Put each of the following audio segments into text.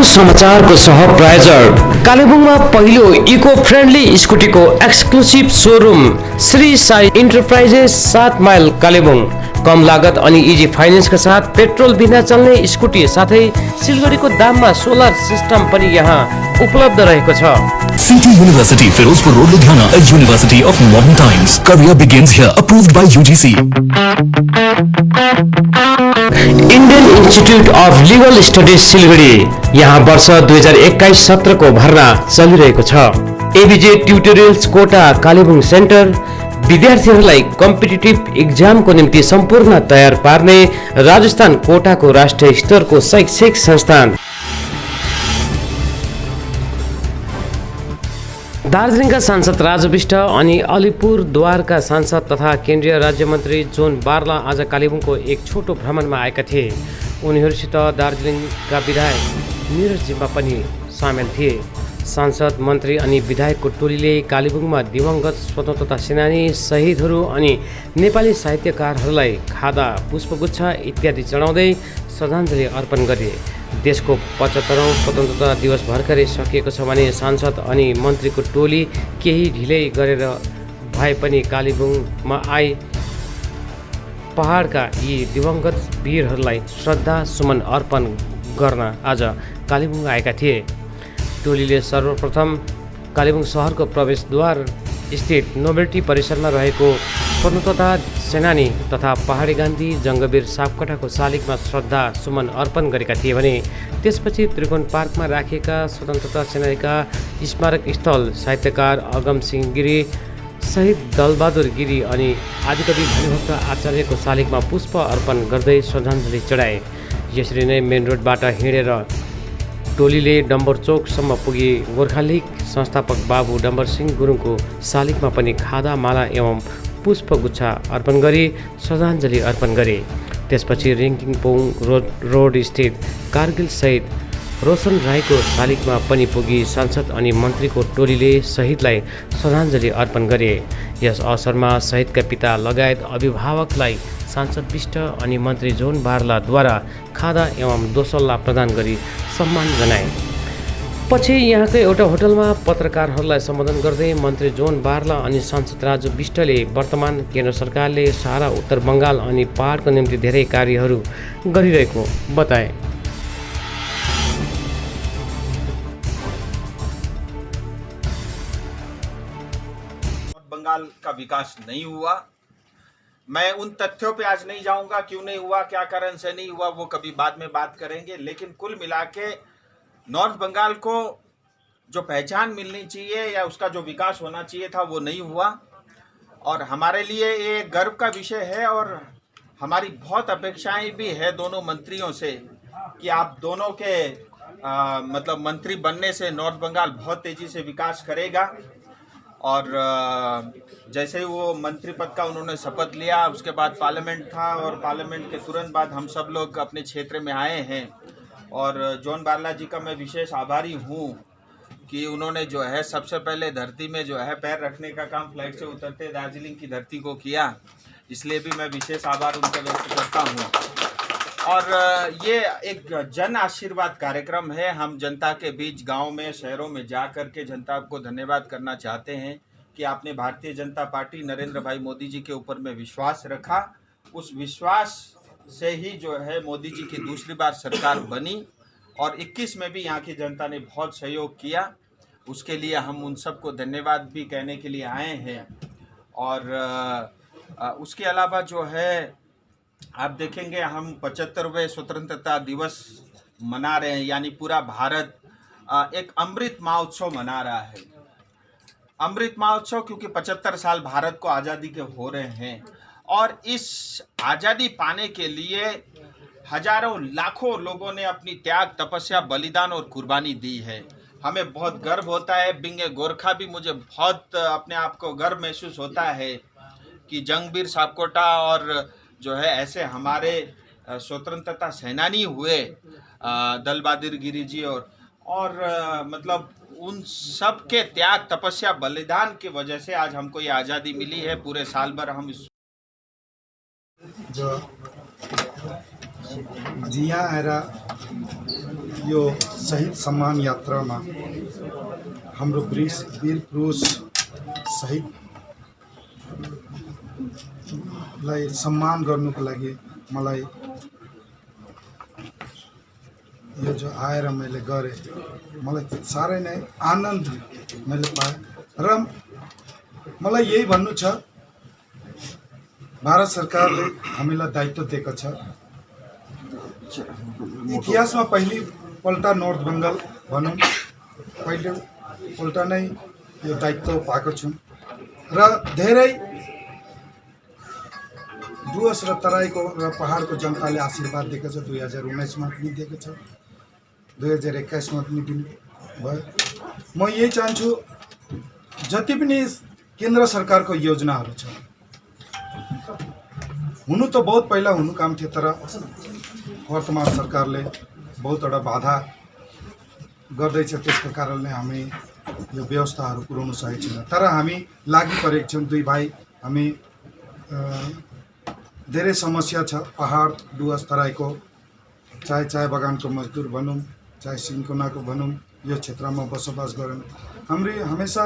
समाचारको सह प्रायोजक कालेबुङमा पहिलो इको फ्रेन्डली स्कुटीको exclusive showroom Shri Sai enterprises 7 mile Kalimpong. कम लागत अनि इजी फाइनेन्सका साथ पेट्रोल बिना चल्ने स्कुटी साथै सिलगढीको दाममा सोलर सिस्टम पनि यहाँ उपलब्ध रहेको छ। City University, Firozpur Road, Ludhiana, a university of modern times. Career begins here. Approved by UGC. Indian institute of legal studies Siliguri, यहाँ वर्ष 2021-17 को भर्ना चलिरहेको छ। ABJ tutorials Kota Kalimpong centre विद्यार्थीहरूलाई कम्पिटिटिभ इक्जामको निम्ति सम्पूर्ण तयार पार्ने राजस्थान कोटाको राष्ट्रिय स्तरको शैक्षिक संस्थान। दार्जिलिङका सांसद राजु विष्ट अनि अलिपुरद्वारका सांसद तथा केन्द्रीय राज्य मन्त्री जोन बारला आज कालेबुङको एक छोटो भ्रमणमा आएका थिए। उनीहरूसित दार्जिलिङका विधायक निरज जिम्बा पनि सामेल थिए। सांसद, मन्त्री अनि विधायकको टोलीले कालेबुङमा दिवंगत स्वतन्त्रता सेनानी, शहीदहरू अनि नेपाली साहित्यकारहरूलाई खादा, पुष्पगुच्छ इत्यादि चढाउँदै श्रद्धाञ्जली अर्पण गरे। देशको 75औं स्वतन्त्रता दिवस भर्खरै सकिएको छ भने सांसद अनि मन्त्रीको टोली केही ढिलै गरेर भए पनि कालेबुङमा आई पहाडका यी दिवंगत वीरहरूलाई श्रद्धा सुमन अर्पण गर्न आज कालेबुङ आएका थिए। टोलीले सर्वप्रथम कालेबुङ शहरको प्रवेशद्वार स्थित नोभेल्टी परिसरमा रहेको स्वतन्त्रता सेनानी तथा पहाडी गान्धी जङ्गवीर सापकोटाको शालिगमा श्रद्धा सुमन अर्पण गरेका थिए भने त्यसपछि त्रिकोण पार्कमा राखिएका स्वतन्त्रता सेनानीका स्मारक स्थल, साहित्यकार अगम सिंह गिरी, शहीद दलबहादुर गिरी अनि आदिकवि भानुभक्त आचार्यको शालिगमा पुष्प अर्पण गर्दै श्रद्धाञ्जली चढाए। यसरी नै मेन रोडबाट हिँडेर टोलीले डम्बर चौकसम्म पुगी गोर्खा लिग संस्थापक बाबु डम्बर सिंह गुरुङको शालिगमा पनि खादा, माला एवं पुष्पगुच्छ अर्पण गरी श्रद्धाञ्जली अर्पण गरे। त्यसपछि रिङकिङपोङ रोड स्थित कारगिल शहीद रोशन राईको शालिगमा पनि पुगी सांसद अनि मन्त्रीको टोलीले शहीदलाई श्रद्धाञ्जली अर्पण गरे। यस अवसरमा शहीदका पिता लगायत अभिभावकलाई सांसद विष्ट अनि मन्त्री जोन बारलाद्वारा खादा एवं दोसल्ला प्रदान गरी सम्मान जनाए। पछि यहाँको एउटा होटलमा पत्रकारहरूलाई सम्बोधन गर्दै मन्त्री जोन बारला अनि सांसद राजु विष्टले वर्तमान केन्द्र सरकारले सारा उत्तर बङ्गाल अनि पहाडको निम्ति धेरै कार्यहरू गरिरहेको बताए। बंगाल का विकास नहीं हुआ। मैं उन तथ्यों पे आज नहीं जाऊंगा, क्यों नहीं हुआ, क्या कारण से नहीं हुआ, वो कभी बाद में बात करेंगे। लेकिन कुल मिला के नॉर्थ बंगाल को जो पहचान मिलनी चाहिए या उसका जो विकास होना चाहिए था वो नहीं हुआ। और हमारे लिए ये गर्व का विषय है और हमारी बहुत अपेक्षाएं भी है दोनों मंत्रियों से कि आप दोनों के मतलब मंत्री बनने से नॉर्थ बंगाल बहुत तेज़ी से विकास करेगा। और जैसे ही वो मंत्री पद का उन्होंने शपथ लिया, उसके बाद पार्लियामेंट था और पार्लियामेंट के तुरंत बाद हम सब लोग अपने क्षेत्र में आए हैं। और जोन बारला जी का मैं विशेष आभारी हूँ कि उन्होंने जो है सबसे पहले धरती में जो है पैर रखने का काम फ्लाइट से उतरते दार्जिलिंग की धरती को किया, इसलिए भी मैं विशेष आभार उनका व्यक्त करता हूँ। और ये एक जन आशीर्वाद कार्यक्रम है। हम जनता के बीच गांव में, शहरों में जा कर के जनता को धन्यवाद करना चाहते हैं कि आपने भारतीय जनता पार्टी नरेंद्र भाई मोदी जी के ऊपर में विश्वास रखा। उस विश्वास से ही जो है मोदी जी की दूसरी बार सरकार बनी और 21 में भी यहाँ की जनता ने बहुत सहयोग किया। उसके लिए हम उन सबको धन्यवाद भी कहने के लिए आए हैं। और उसके अलावा जो है आप देखेंगे हम 75वें स्वतंत्रता दिवस मना रहे हैं, यानी पूरा भारत एक अमृत महोत्सव मना रहा है। अमृत महोत्सव क्योंकि 75 साल भारत को आज़ादी के हो रहे हैं और इस आज़ादी पाने के लिए हजारों लाखों लोगों ने अपनी त्याग, तपस्या, बलिदान और कुर्बानी दी है। हमें बहुत गर्व होता है। बिंग ए गोरखा भी मुझे बहुत अपने आप को गर्व महसूस होता है कि जंगवीर सापकोटा और जो है ऐसे हमारे स्वतंत्रता सेनानी हुए दल बहादुर गिरी जी और मतलब उन सब के त्याग, तपस्या, बलिदान की वजह से आज हमको ये आज़ादी मिली है। पूरे साल भर हम इस जो यहाँ आएर यो शहीद सम्मान यात्रामा हाम्रो वीर पुरुष शहीदलाई सम्मान गर्नुको लागि मलाई यो जो आएर मैले गरेँ, मलाई साह्रै नै आनन्द मैले पाएँ। र मलाई यही भन्नु छ, भारत सरकारले हामीलाई दायित्व दिएको छ। इतिहासमा पहिलोपल्ट नर्थ बेङ्गल भनौँ, पहिलोपल्ट नै यो दायित्व पाएको छु र धेरै डुवर्स र तराईको र पहाडको जनताले आशीर्वाद दिएको छ। 2019मा पनि दिएको छ, 2021मा पनि दिनुभयो। म यही चाहन्छु, जति पनि केन्द्र सरकारको योजनाहरू छ, हुनु त बहुत पहिला हुनु काम थियो, तर वर्तमान सरकारले बहुतवटा बाधा गर्दैछ। त्यसको कारणले हामी यो व्यवस्थाहरू पुर्याउन सकेको छैन। तर हामी लागि परेका छौँ। दुई भाइ हामी धेरै समस्या छ। पहाड डुवर्स तराईको, चाहे चाय बगानको मजदुर भनौँ, चाहे सिन्कोनाको भनौँ, यो क्षेत्रमा बसोबास गरौँ। हाम्रो हमेसा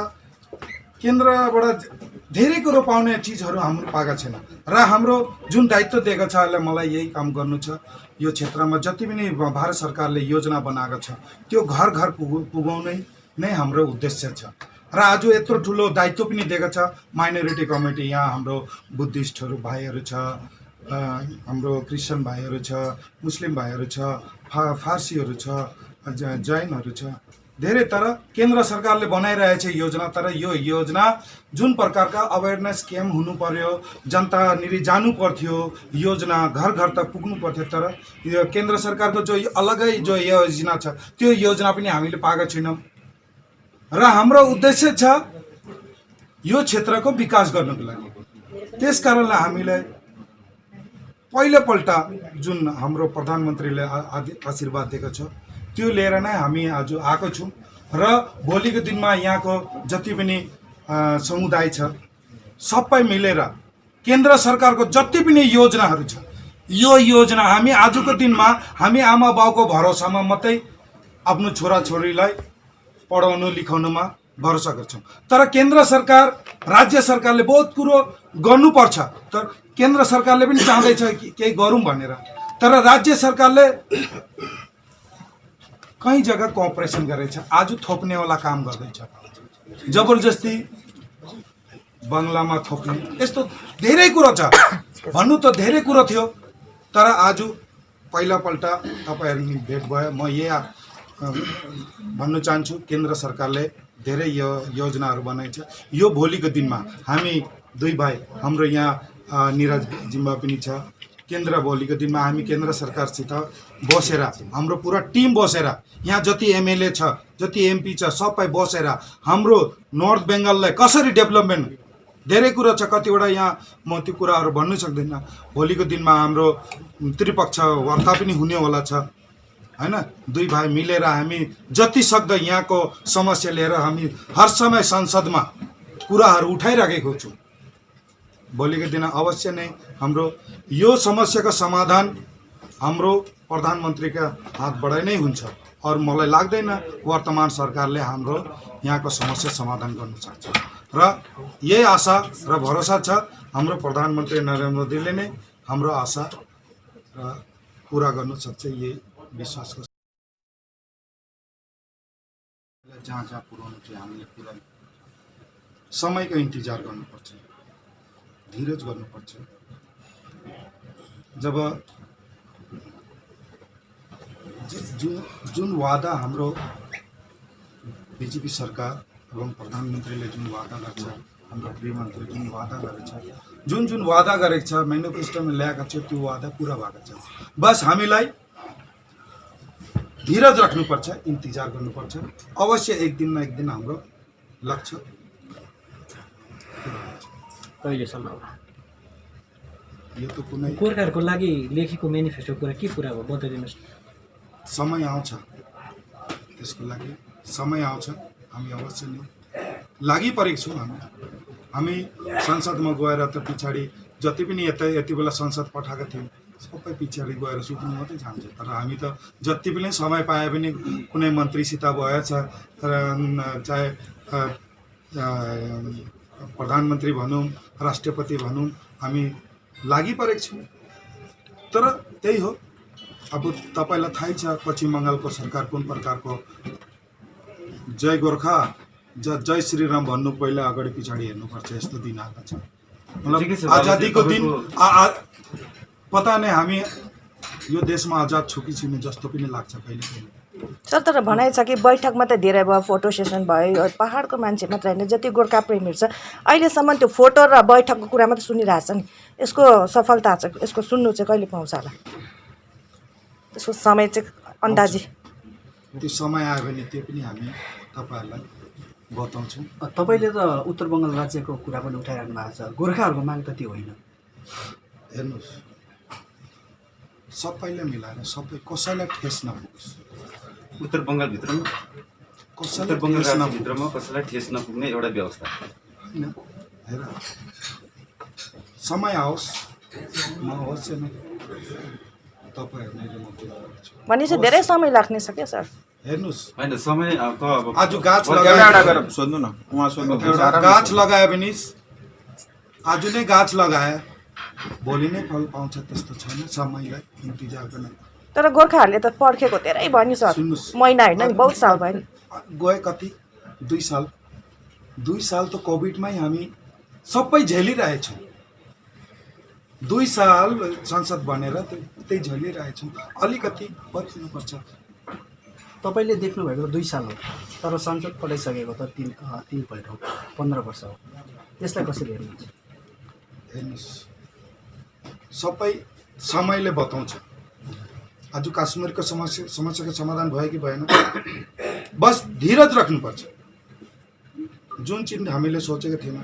केन्द्रबाट धेरै कुरो पाउने चिजहरू हामीले पाएका छैन र हाम्रो जुन दायित्व दिएको छ अहिले मलाई यही काम गर्नु छ। यो क्षेत्रमा जति पनि भारत सरकारले योजना बनाएको छ त्यो घर घर पुगाउने नै हाम्रो उद्देश्य छ। र आज यत्रो ठुलो दायित्व पनि दिएको छ माइनोरिटी कमिटी। यहाँ हाम्रो बुद्धिस्टहरू भाइहरू छ, हाम्रो क्रिस्चियन भाइहरू छ, मुस्लिम भाइहरू छ, फारसीहरू छ, जैनहरू छ, धेरै। तर केन्द्र सरकारले बनाइरहेछ योजना, तर यो योजना जुन प्रकारका अवेरनेस क्याम्प हुनु पर्यो, जनता निरी जानु पर्थ्यो, योजना घर घर तक पुग्नु पर्थ्यो। तर यो केन्द्र सरकारको जो अलगै जो योजना छ त्यो योजना पनि हामीले पाएका छैनौँ। र हाम्रो उद्देश्य छ यो क्षेत्रको विकास गर्नको लागि। त्यस कारणले हामीले पहिलोपल्ट जुन हाम्रो प्रधानमन्त्रीले आशीर्वाद दिएको छ त्यो लिएर नै हामी आज आएको छौँ। र भोलिको दिनमा यहाँको जति पनि समुदाय छ सबै मिलेर केन्द्र सरकारको जति पनि योजनाहरू छ, यो योजना हामी आजको दिनमा हामी आमा बाउको भरोसामा मात्रै आफ्नो छोराछोरीलाई पढाउनु लेखाउनुमा भरोसा गर्छौँ। तर केन्द्र सरकार, राज्य सरकारले बहुत कुरो गर्नुपर्छ, तर केन्द्र सरकारले पनि चाहँदैछ कि केही गरौँ भनेर। तर राज्य सरकारले कहीँ जग्गा कोअपरेसन गरेछ, आज थोप्नेवाला काम गर्दैछ, जबरजस्ती बङ्गलामा थोप्ने, यस्तो धेरै कुरो छ। भन्नु त धेरै कुरो थियो, तर आज पहिलोपल्ट तपाईँहरू भेट भयो। म यही भन्न चाहन्छु, केन्द्र सरकारले धेरै यो योजनाहरू बनाइछ। यो भोलिको दिनमा हामी दुई भाइ, हाम्रो यहाँ निरज जिम्बा पनि छ। केन्द्र भोलिको दिनमा हामी केन्द्र सरकारसित बसेर, हाम्रो पुरा टिम बसेर, यहाँ जति एमएलए छ, जति एमपी छ, सबै बसेर हाम्रो नर्थ बेङ्गललाई कसरी डेभलपमेन्ट, धेरै कुरा छ, कतिवटा यहाँ म त्यो कुराहरू भन्नु सक्दिनँ। भोलिको दिनमा हाम्रो त्रिपक्ष वार्ता पनि हुनेवाला छ, हैन। दुई भाइ मिलेर हामी जति सक्दो यहाँको समस्या लिएर हामी हर समय संसदमा कुराहरू उठाइराखेको छौँ। भोलिको दिन अवश्य नै हाम्रो यो समस्याको समाधान हाम्रो प्रधानमन्त्रीका हातबाट नै हुन्छ। और मलाई लाग्दैन वर्तमान सरकारले हाम्रो यहाँको समस्या समाधान गर्न सक्छ। र यही आशा र भरोसा छ हाम्रो प्रधानमन्त्री नरेन्द्र मोदीले नै हाम्रो आशा र पुरा गर्न सक्छ, यही विश्वासको। जहाँ जहाँ पुर्याउनु थियो हामीले पुर्याउनु, समयको इन्तजार गर्नुपर्छ, धीरज गर्नुपर्छ। जब जुन वादा हाम्रो बीजेपी सरकार एवं प्रधानमन्त्रीले जुन वादा गर्छ, हाम्रो गृहमन्त्री जुन वादा गरेछ, जुन वादा गरेको छ, मेनिफेस्टोमा ल्याएको छ, त्यो वादा पुरा भएको छ। बस हामीलाई धीरज राख्नुपर्छ, इन्तजार गर्नुपर्छ। अवश्य एक दिन न एक दिन हाम्रो लक्ष्य कहिलेसम्म यो त कुनै गोर्खाहरूको लागि लेखेको मेनिफेस्टो कुरा के कुरा हो बताइदिनुहोस्। समय आउँछ, त्यसको लागि समय आउँछ। हामी अवश्य नै लागि परेको छौँ। हामी संसदमा गएर त पछाडि जति पनि यति बेला संसद पठाएको थियौँ, सबै पछाडि गएर सुत्नु मात्रै चाहन्छ। तर हामी त जति पनि समय पाए पनि कुनै मन्त्रीसित भएछ चाहे प्रधानमन्त्री भनौँ राष्ट्रपति भनौँ हामी लागिपरेको छौँ। तर त्यही हो, अब तपाईँलाई थाहै छ पश्चिम बङ्गालको सरकार कुन प्रकारको जय गोर्खा जय श्रीराम भन्नु पहिला अगाडि पछाडि हेर्नुपर्छ यस्तो दिन आएको छ। मतलब आजादीको दिन पता नै हामी यो देशमा आजाद छु कि छैन जस्तो पनि लाग्छ कहिले कहिले। सर तर भनाइ छ कि बैठकमा त धेरै भयो, फोटो सेसन भयो, पहाडको मान्छे मात्र होइन जति गोर्खा प्रेमीहरू छ अहिलेसम्म त्यो फोटो र बैठकको कुरा मात्रै सुनिरहेछ नि। यसको सफलता चाहिँ यसको सुन्नु चाहिँ कहिले पाउँछ होला, त्यसको समय चाहिँ अन्दाजी? त्यो समय आयो भने त्यो पनि हामी तपाईँहरूलाई बताउँछौँ। तपाईँले त उत्तर बङ्गाल राज्यको कुरा पनि उठाइराख्नु भएको छ, गोर्खाहरूको माग त त्यो होइन। हेर्नुहोस्, सबैलाई मिलाएर सबै कसैलाई ठेस नपुग्छ। उत्तर बङ्गालभित्रमा उत्तर बङ्गाल राज्यभित्रमा कसैलाई ठेस नपुग्ने एउटा व्यवस्था होइन। हेर समय आओस् म अवश्य नै तपाईँहरूले म कुरा गर्छु। भनेपछि धेरै समय लाग्ने छ क्या सर? हेर्नुहोस्, होइन समय त अब आज गाछ सोध्नु न, उहाँ सोध्नु। गाछ लगायो भने आज नै गाछ लगाए भोलि नै फल पाउँछ त्यस्तो छैन, समयलाई इन्तजार गर्न। तर गोर्खाहरूले त पर्खेको धेरै भयो नि सर, सुन्नुहोस्, महिना होइन नि, बहुत साल भयो नि। गए कति 2 साल, 2 साल त कोभिडमै हामी सबै झेलिरहेछौँ। 2 साल संसद बनेर त्यही झेलिरहेछौँ, अलिकति पर्खिनुपर्छ। तपाईँले देख्नुभएको 2 साल हो, तर संसद पठाइसकेको त 3 पल्ट हो, 15 वर्ष हो। त्यसलाई कसरी हेर्नुहुन्छ? हेर्नुहोस्, सबै समयले बताउँछ। आज काश्मीरको समस्याको समाधान भयो कि भएन, बस धीरज राख्नुपर्छ। जुन चिज हामीले सोचेको थिएन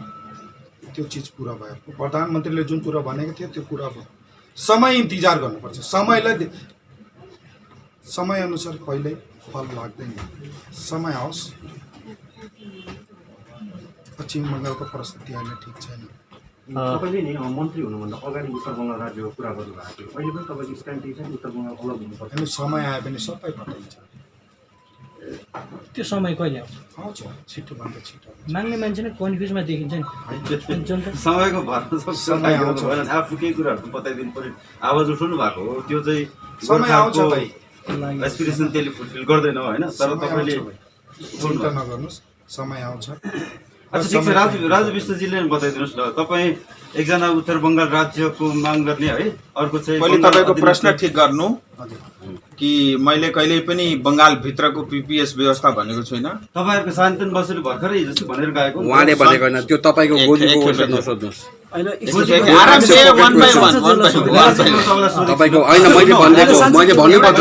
त्यो चिज पुरा भयो, प्रधानमन्त्रीले जुन कुरा भनेको थियो त्यो पुरा भयो। समय इन्तजार गर्नुपर्छ, समयअनुसार कहिल्यै फल लाग्दैन। समय आओस्। पश्चिम बङ्गालको परिस्थिति अहिले ठिक छैन। तपाईँले नि मन्त्री हुनुभन्दा अगाडि उत्तर बङ्गाल राज्यको कुरा गर्नुभएको थियो, अहिले पनि तपाईँको स्ट्यान्ड चाहिँ उत्तर बङ्गाल अलग हुनुपर्छ। अनि समय आयो भने सबै बताइन्छ। त्यो समय कहिले आउँछ? आउँछ, छिटोभन्दा छिटो। माग्ने मान्छे नै कन्फ्युजमा देखिन्छ नि। जनता समयको भरमा समय आउँछ। आफू केही कुराहरू बताइदिनु पऱ्यो। आवाज उठाउनु भएको हो, त्यो चाहिँ समय आउँछ भाइ, एस्पिरेसन त्यसले फुलफिल गर्दैन होइन। तर तपाईँले चिन्ता नगर्नुहोस्, समय आउँछ। अच्छा ठिक छ, राजु विष्टजीले बताइदिनुहोस् न, तपाईँ एकजना उत्तर बङ्गाल राज्यको माग गर्ने है, अर्को चाहिँ पहिले तपाईँको प्रश्न ठिक गर्नु कि मैले कहिल्यै पनि बङ्गालभित्रको पिपिएस व्यवस्था भनेको छुइनँ। तपाईँहरूको शान्तन बसुले भर्खरै हिजो भनेर गएको उहाँले भनेको होइन, त्यो तपाईँको गोजीको क्वेसन नसोध्नुहोस्। आरामसे one by one। तपाईँको होइन, मैले भन्नुपर्छ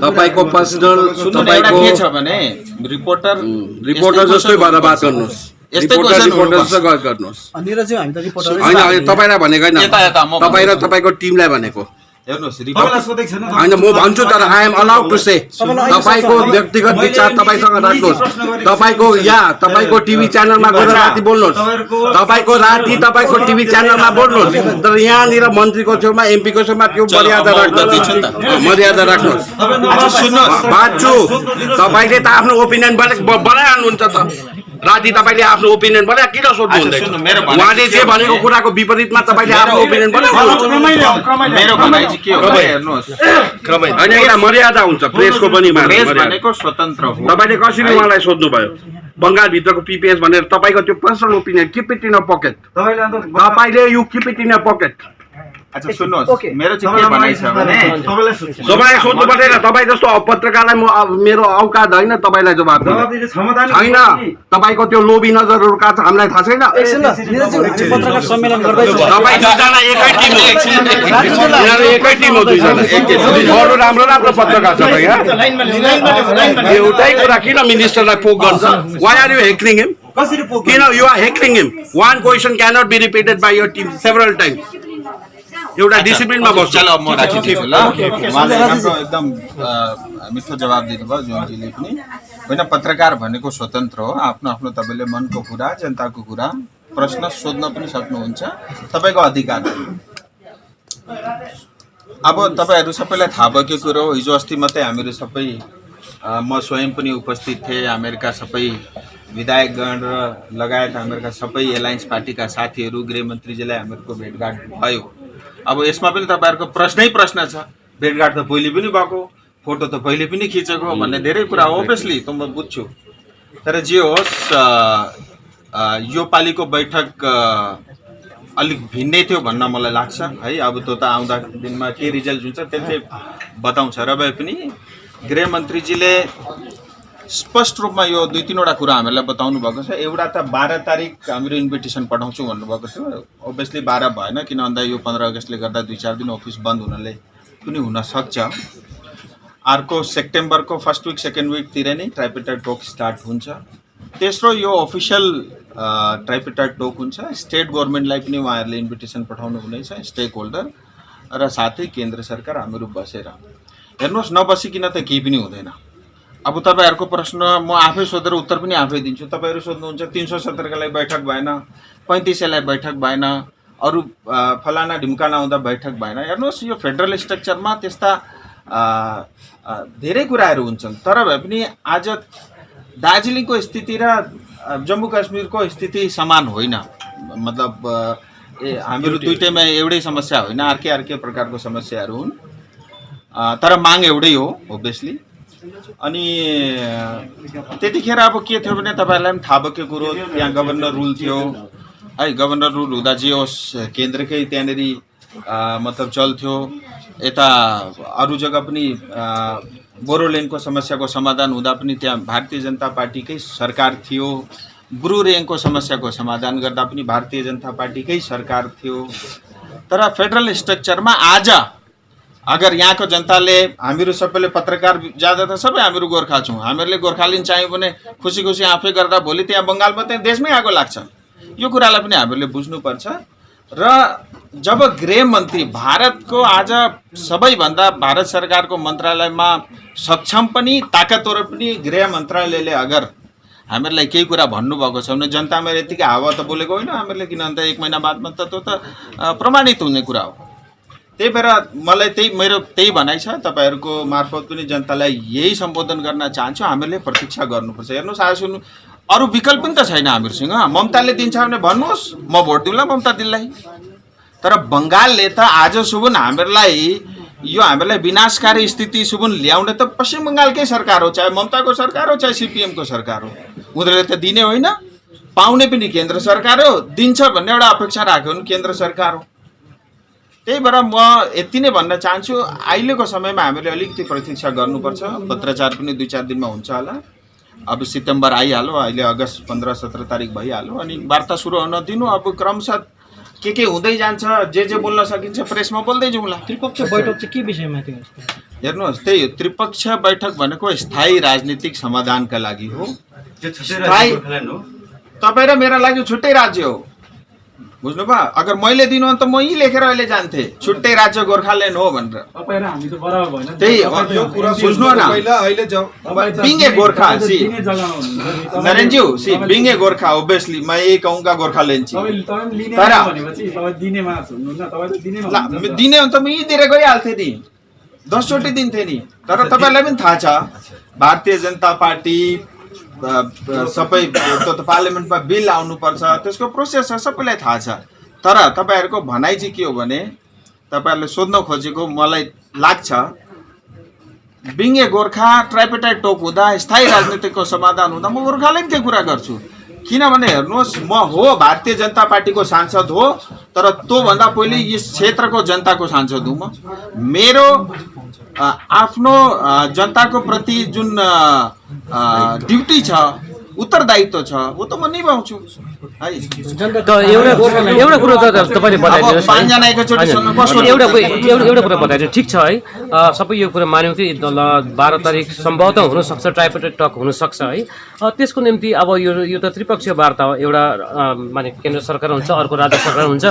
तपाईँको पर्सनल, तपाईँको के छ भने रिपोर्टर जस्तै भएर बात गर्नुहोस्, रिपोर्टर जस्तो गर्नुहोस्। निरज हामी त रिपोर्टर होइन, तपाईँलाई भनेको होइन, तपाईँ र तपाईँको टिमलाई भनेको हेर्नुहोस्। तपाईँलाई सोधेको छैन होइन, म भन्छु तर I am allowed to say. तपाईँको व्यक्तिगत विचार तपाईँसँग राख्नुहोस्। तपाईँको टिभी च्यानलमा गएर राति बोल्नुहोस्, तपाईँको राति तपाईँको टिभी च्यानलमा बोल्नुहोस्, तर यहाँनिर मन्त्रीको छेउमा एमपीको छेउमा त्यो मर्यादा राख्नुहोस्। बाँच्छु, तपाईँले त आफ्नो ओपिनियन बनाइहाल्नुहुन्छ त। राति तपाईँले आफ्नो ओपिनियन बनाए किन सोध्नु हुँदैन? उहाँले जे भनेको कुराको विपरीतमा तपाईँले आफ्नो ओपिनियन होइन, एउटा मर्यादा हुन्छ प्रेसको पनि। स्वतन्त्र हो। तपाईँले कसरी उहाँलाई सोध्नुभयो बङ्गालभित्रको पिपिएस भनेर? तपाईँको त्यो personal opinion, keep it in a pocket. तपाईँले you keep it in a pocket. अच्छा सुन्नुहोस्, मेरो चाहिँ के भनाइ छ भने तपाईँलाई सोध्नु पर्दैन। तपाईँ जस्तो पत्रकारलाई मेरो औकात होइन तपाईँलाई जवाब छैन। तपाईँको त्यो लोभी नजरहरू कहाँ छ हामीलाई थाहा छैन। पत्रकार सम्मेलन गर्दैछ, तपाईँ दुईजना एकै टिम हो, दुईजना अरू राम्रो पत्रकार छ भाइ। एउटै कुरा किन मिनिस्टरलाई पोक गर्छ? Why are you heckling him? किन you are heckling him? One question cannot be repeated by your team several times. एउटा डिसिप्लिनमा बस्छ। चलो म राखिदिन्छु ल। उहाँले राम्रो एकदम मिठो जवाब दिनुभयो ज्योतिले पनि। होइन, पत्रकार भनेको स्वतन्त्र हो, आफ्नो आफ्नो तपाईँले मनको कुरा, जनताको कुरा प्रश्न सोध्न पनि सक्नुहुन्छ, तपाईँको अधिकार हो। अब तपाईँहरू सबैलाई थाहा भएको कुरो हो, हिजो अस्ति मात्रै हामीहरू सबै म स्वयं पनि उपस्थित थिएँ, हामीहरूका सबै विधायकगण र लगायत हामीहरूका सबै एलायन्स पार्टीका साथीहरू गृहमन्त्रीजीलाई हामीहरूको भेटघाट भयो। अब यसमा पनि तपाईँहरूको प्रश्न छ, भेटघाट त पहिले पनि भएको, फोटो त पहिले पनि खिचेको भन्ने धेरै कुरा हो, ओभियसली त म बुझ्छु। तर जे होस् यो पालिको बैठक अलिक भिन्नै थियो भन्न मलाई लाग्छ है। अब त्यो त आउँदा दिनमा के रिजल्ट हुन्छ त्यसले बताउँछ। र भए पनि गृहमन्त्रीजीले स्पष्ट रूपमा यो 2-3वटा कुरा हामीहरूलाई बताउनु भएको छ। एउटा त 12 तारिक हाम्रो इन्भिटेसन पठाउँछु भन्नुभएको थियो, ओभियसली 12 भएन, किन भन्दा यो 15 अगस्तले गर्दा 2-4 दिन अफिस बन्द हुनले पनि हुनसक्छ। अर्को सेप्टेम्बरको फर्स्ट विक सेकेन्ड विकतिर नै ट्राइपेटाइड टोक स्टार्ट हुन्छ। तेस्रो यो अफिसियल ट्राइपेटाइड टोक हुन्छ, स्टेट गभर्मेन्टलाई पनि उहाँहरूले इन्भिटेसन पठाउनु हुनेछ, स्टेक होल्डर र साथै केन्द्र सरकार हामीहरू बसेर। हेर्नुहोस्, नबसिकन त केही पनि हुँदैन। अब तपाईँहरूको प्रश्न म आफै सोधेर उत्तर पनि आफै दिन्छु। तपाईँहरू सोध्नुहुन्छ 370 का लागि बैठक भएन, 35 लाई बैठक भएन, अरू फलाना ढिम्काना हुँदा बैठक भएन। हेर्नुहोस्, यो फेडरल स्ट्रक्चरमा त्यस्ता धेरै कुराहरू हुन्छन्। तर भए पनि आज दार्जिलिङको स्थिति र जम्मू काश्मीरको स्थिति समान होइन। मतलब हामीहरू दुईटैमा एउटै समस्या होइन, अर्कै प्रकारको समस्याहरू हुन्, तर माग एउटै हो ओभियसली। अनि त्यतिखेर अब के थियो भने तपाईँहरूलाई पनि थाहा भएको कुरो, त्यहाँ गभर्नर रुल थियो है। गभर्नर रुल हुँदा जे होस् केन्द्रकै त्यहाँनिर मतलब चल्थ्यो। यता अरू जग्गा पनि बोरोल्यान्डको समस्याको समाधान हुँदा पनि त्यहाँ भारतीय जनता पार्टीकै सरकार थियो। ब्रू रियाङको समस्याको समाधान गर्दा पनि भारतीय जनता पार्टीकै सरकार थियो। तर फेडरल स्ट्रक्चरमा आज अगर यहाँको जनताले, हामीहरू सबैले पत्रकार ज्यादा त सबै हामीहरू गोर्खा छौँ, हामीहरूले गोर्खाल्यान्ड चाहियो भने खुसी खुसी आफै गर्दा भोलि त्यहाँ बङ्गालमा त्यहाँ देशमै आगो लाग्छ। यो कुरालाई पनि हामीहरूले बुझ्नुपर्छ। र जब गृहमन्त्री भारतको आज सबैभन्दा भारत सरकारको मन्त्रालयमा सक्षम पनि ताकतवर पनि गृह मन्त्रालयले अगर हामीहरूलाई केही कुरा भन्नुभएको छ भने जनतामा यतिकै हावा त बोलेको होइन हामीहरूले, किन भन्दा 1 महिना बादमा त त्यो त प्रमाणित हुने कुरा हो। त्यही भएर मलाई मेरो त्यही भनाइ छ। तपाईँहरूको मार्फत पनि जनतालाई यही सम्बोधन गर्न चाहन्छु, हामीहरूले प्रतीक्षा गर्नुपर्छ। हेर्नुहोस्, आज सुन्नु, अरू विकल्प पनि त छैन हामीहरूसँग। ममताले दिन्छ भने भन्नुहोस्, म भोट दिउँला ममता दिदीलाई। तर बङ्गालले त आज सुबुन हामीहरूलाई विनाशकारी स्थिति सुबुन ल्याउने त पश्चिम बङ्गालकै सरकार हो, चाहे ममताको सरकार हो चाहे सिपिएमको सरकार हो। उनीहरूले त दिने होइन, पाउने पनि केन्द्र सरकार हो, दिन्छ भन्ने एउटा अपेक्षा राख्यो भने केन्द्र सरकार हो। त्यही भएर म यति नै भन्न चाहन्छु, अहिलेको समयमा हामीले अलिकति प्रतीक्षा गर्नुपर्छ। पत्रचार पनि 2-4 दिनमा हुन्छ होला। अब सितम्बर आइहाल्यो, अहिले अगस्त 15-17 तारिक भइहाल्यो, अनि वार्ता सुरु हुन दिनु। अब क्रमशः के हुँदै जान्छ, जे बोल्न सकिन्छ प्रेसमा बोल्दै जाउँला। त्रिपक्षीय बैठक चाहिँ के विषयमा थियो? हेर्नुहोस्, त्यही त्रिपक्षीय बैठक भनेको स्थायी राजनीतिक समाधानका लागि हो। तपाईँ र मेरा लागि छुट्टै राज्य हो, बुझ्नुभयो? अगर मैले दिनु भने त म यही लेखेर अहिले जान्थेँ, छुट्टै राज्य गोर्खाल्यान्ड हो भनेर। त्यही बुझ्नु न, बिङ ए गोर्खा सी नरेनज्यू सी बिङ ए गोर्खा ओभियसली मैं यही कहूँगा गोर्खाल्यान्ड चाहिँ। तर दिने भने त म यही दिएर गइहाल्थेँ नि, 10 चोटि दिन्थेँ नि। तर तपाईँलाई पनि थाहा छ भारतीय जनता पार्टी सबै पार्लियामेन्टमा बिल आउनुपर्छ, त्यसको प्रोसेस छ, सबैलाई थाहा छ। तर तपाईँहरूको भनाइ चाहिँ के हो भने, तपाईँहरूले सोध्न खोजेको मलाई लाग्छ बिङ ए गोर्खा ट्राइपेटाइड टोक हुँदा, स्थायी राजनीतिको समाधान हुँदा म गोर्खाल्यान्डकै कुरा गर्छु। किनभने हेर्नुहोस्, म हो भारतीय जनता पार्टीको सांसद हो, तर त्योभन्दा पहिले यस क्षेत्रको जनताको सांसद हुँ। म मेरो आफ्नो जनताको प्रति जुन ड्युटी छ, उत्तरदायित्व छ, वो त म निभाउँछु है। एउटा कुरो त तपाईँले बताइदिनुहोस्, एउटा कुरा बताइदिनु, ठिक छ है, सबै यो कुरा मान्यौँ कि 12 तारिक सम्भवतः हुनसक्छ, ट्राइपेटाइड टक हुनसक्छ है। त्यसको निम्ति अब यो त त्रिपक्षीय वार्ता हो। एउटा माने केन्द्र सरकार हुन्छ, अर्को राज्य सरकार हुन्छ।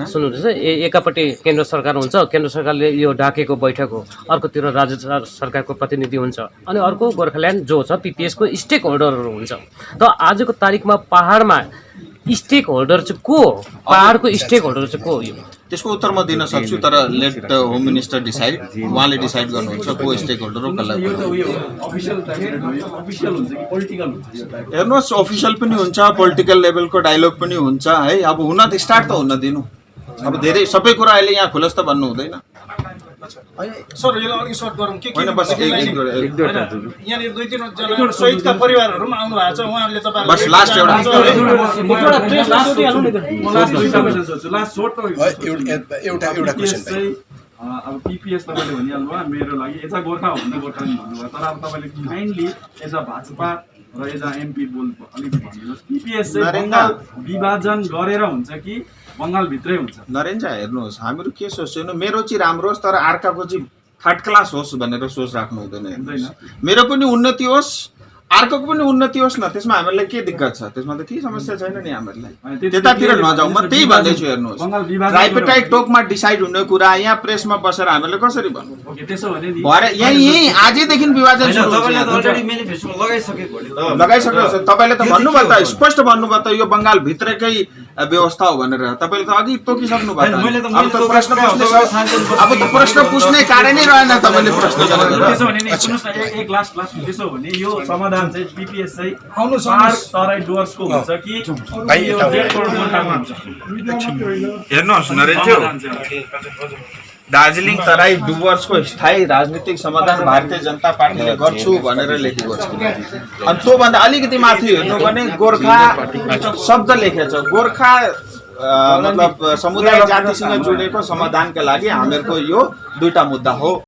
सुन्नुहुन्छ, एकापट्टि केन्द्र सरकार हुन्छ, केन्द्र सरकारले यो डाकेको बैठक हो, अर्कोतिर राज्य सरकारको प्रतिनिधि हुन्छ, अनि अर्को गोर्खाल्यान्ड जो छ पिपिएसको स्टेक होल्डरहरू हुन्छ। त आजको तारिकमा पहाडमा स्टेक होल्डर चाहिँ को हो? पहाडको स्टेक होल्डर चाहिँ को हो? त्यसको उत्तर म दिन सक्छु, तर let the home minister decide. उहाँले डिसाइड गर्नुहुन्छ को स्टेक होल्डर हो कसलाई। हेर्नुहोस्, अफिसियल पनि हुन्छ, पोलिटिकल लेभलको डायलग पनि हुन्छ है। अब हुन त स्टार्ट त हुन दिनु। अब धेरै सबै कुरा अहिले यहाँ खुलस्त भन्नु हुँदैन। सर यसलाई अलिक सर्ट गरौँ के होइन, बस यहाँनिर 2-3 जना शहीदका परिवारहरू पनि आउनु भएको छ, उहाँहरूले तपाईहरुले बस लास्ट एउटा एउटा क्वेसन अब पिपिएस तपाईँले भनिहाल्नुभयो मेरो लागि एज अ गोर्खा हो भने गोर्खा नि भन्नुभयो, तर अब तपाईँले काइन्डली एज अ भाजपा र एज अ एमपी बोल अलिक भनिदिनुहोस्, पिपिएस चाहिँ बङ्गाल विभाजन गरेर हुन्छ कि बङ्गालभित्रै हुन्छ? नरेन्द्र, हेर्नुहोस्, हामीहरू के सोच्छौँ, मेरो चाहिँ राम्रो होस् तर अर्काको चाहिँ थर्ड क्लास होस् भनेर सोच राख्नु हुँदैन। मेरो पनि उन्नति होस्, अर्कोको पनि उन्नति होस् न, त्यसमा हामीहरूलाई के दिक्कत छ? त्यसमा त केही समस्या छैन नि हामीहरूलाई। त्यतातिर नजाउँ, म त्यही भन्दैछु। हेर्नुहोस्, प्राइभेटाइज टोकमा डिसाइड हुने कुरा यहाँ प्रेसमा बसेर हामीले कसरी भन्नु? भरे यहीँ आजैदेखि विभाजन लगाइसक्नु छ। तपाईँले त भन्नुभयो त, स्पष्ट भन्नुभयो त यो बङ्गालभित्रकै व्यवस्था हो भनेर। तपाईँले त अघि तोकिसक्नु भयो। अब त प्रश्न पुछ्ने कारणै रहेन तपाईँले प्रश्न गरेर। एक लास्ट त्यसो भने यो समाधान चाहिँ पिपिएस चाहिँ तराई डुवर्सको हुन्छ कि हेर्नुहोस् नरेन्द्र, दार्जिलिङ तराई डुवर्सको स्थायी राजनीतिक समाधान भारतीय जनता पार्टीले गर्छु भनेर लेखेको छ। अनि त्योभन्दा अलिकति माथि हेर्नु भने गोर्खा शब्द लेखेको छ। गोर्खा मतलब समुदाय जातिसँग जोडेको समाधानका लागि हामीहरूको यो दुईटा मुद्दा हो।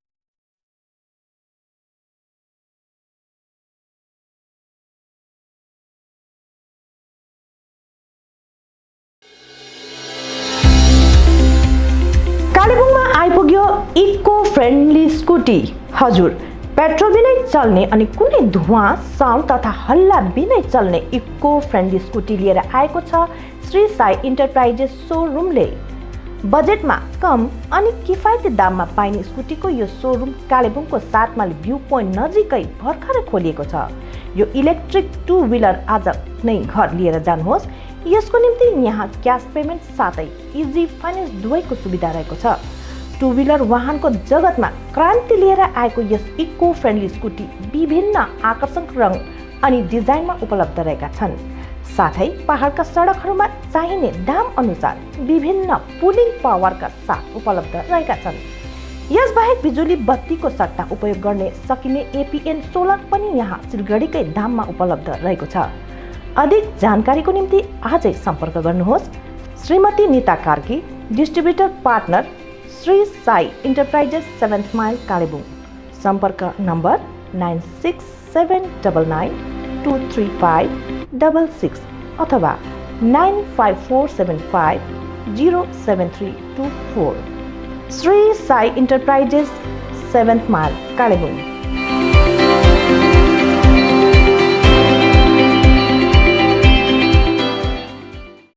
कालेबुङमा आइपुग्यो इको फ्रेन्डली स्कुटी। हजुर, पेट्रोल बिनै चल्ने अनि कुनै धुवाँ साउन्ड तथा हल्ला बिनै चल्ने इको फ्रेन्डली स्कुटी लिएर आएको छ श्री साई इन्टरप्राइजेस सोरुमले। बजेटमा कम अनि किफायती दाममा पाइने स्कुटीको यो सोरुम कालेबुङको 7 माइल भ्यू पोइन्ट नजिकै भर्खरै खोलिएको छ। यो इलेक्ट्रिक 2 व्हिलर आज नै घर लिएर जानुहोस्। यसको निम्ति यहाँ क्यास पेमेन्ट साथै इजी फाइनेन्स दुवैको सुविधा रहेको छ। 2 व्हिलर वाहनको जगतमा क्रान्ति लिएर आएको यस इको फ्रेन्डली स्कुटी विभिन्न आकर्षक रङ अनि डिजाइनमा उपलब्ध रहेका छन्। साथै पहाडका सडकहरूमा चाहिने दाम अनुसार विभिन्न पुलिङ पावरका साथ उपलब्ध रहेका छन्। यसबाहेक बिजुली बत्तीको सट्टा उपयोग गर्ने सकिने एपीएन सोलर पनि यहाँ सिलगढीकै दाममा उपलब्ध रहेको छ। अधिक जानकारीको निम्ति आजै सम्पर्क गर्नुहोस्। Shrimati Neeta Karki, distributor partner, Shri Sai enterprises 7 mile Kalimpong. सम्पर्क नम्बर 9670923566 अथवा 954750732 श्री साई इन्टरप्राइजेस 7 माइल कालेबुङ।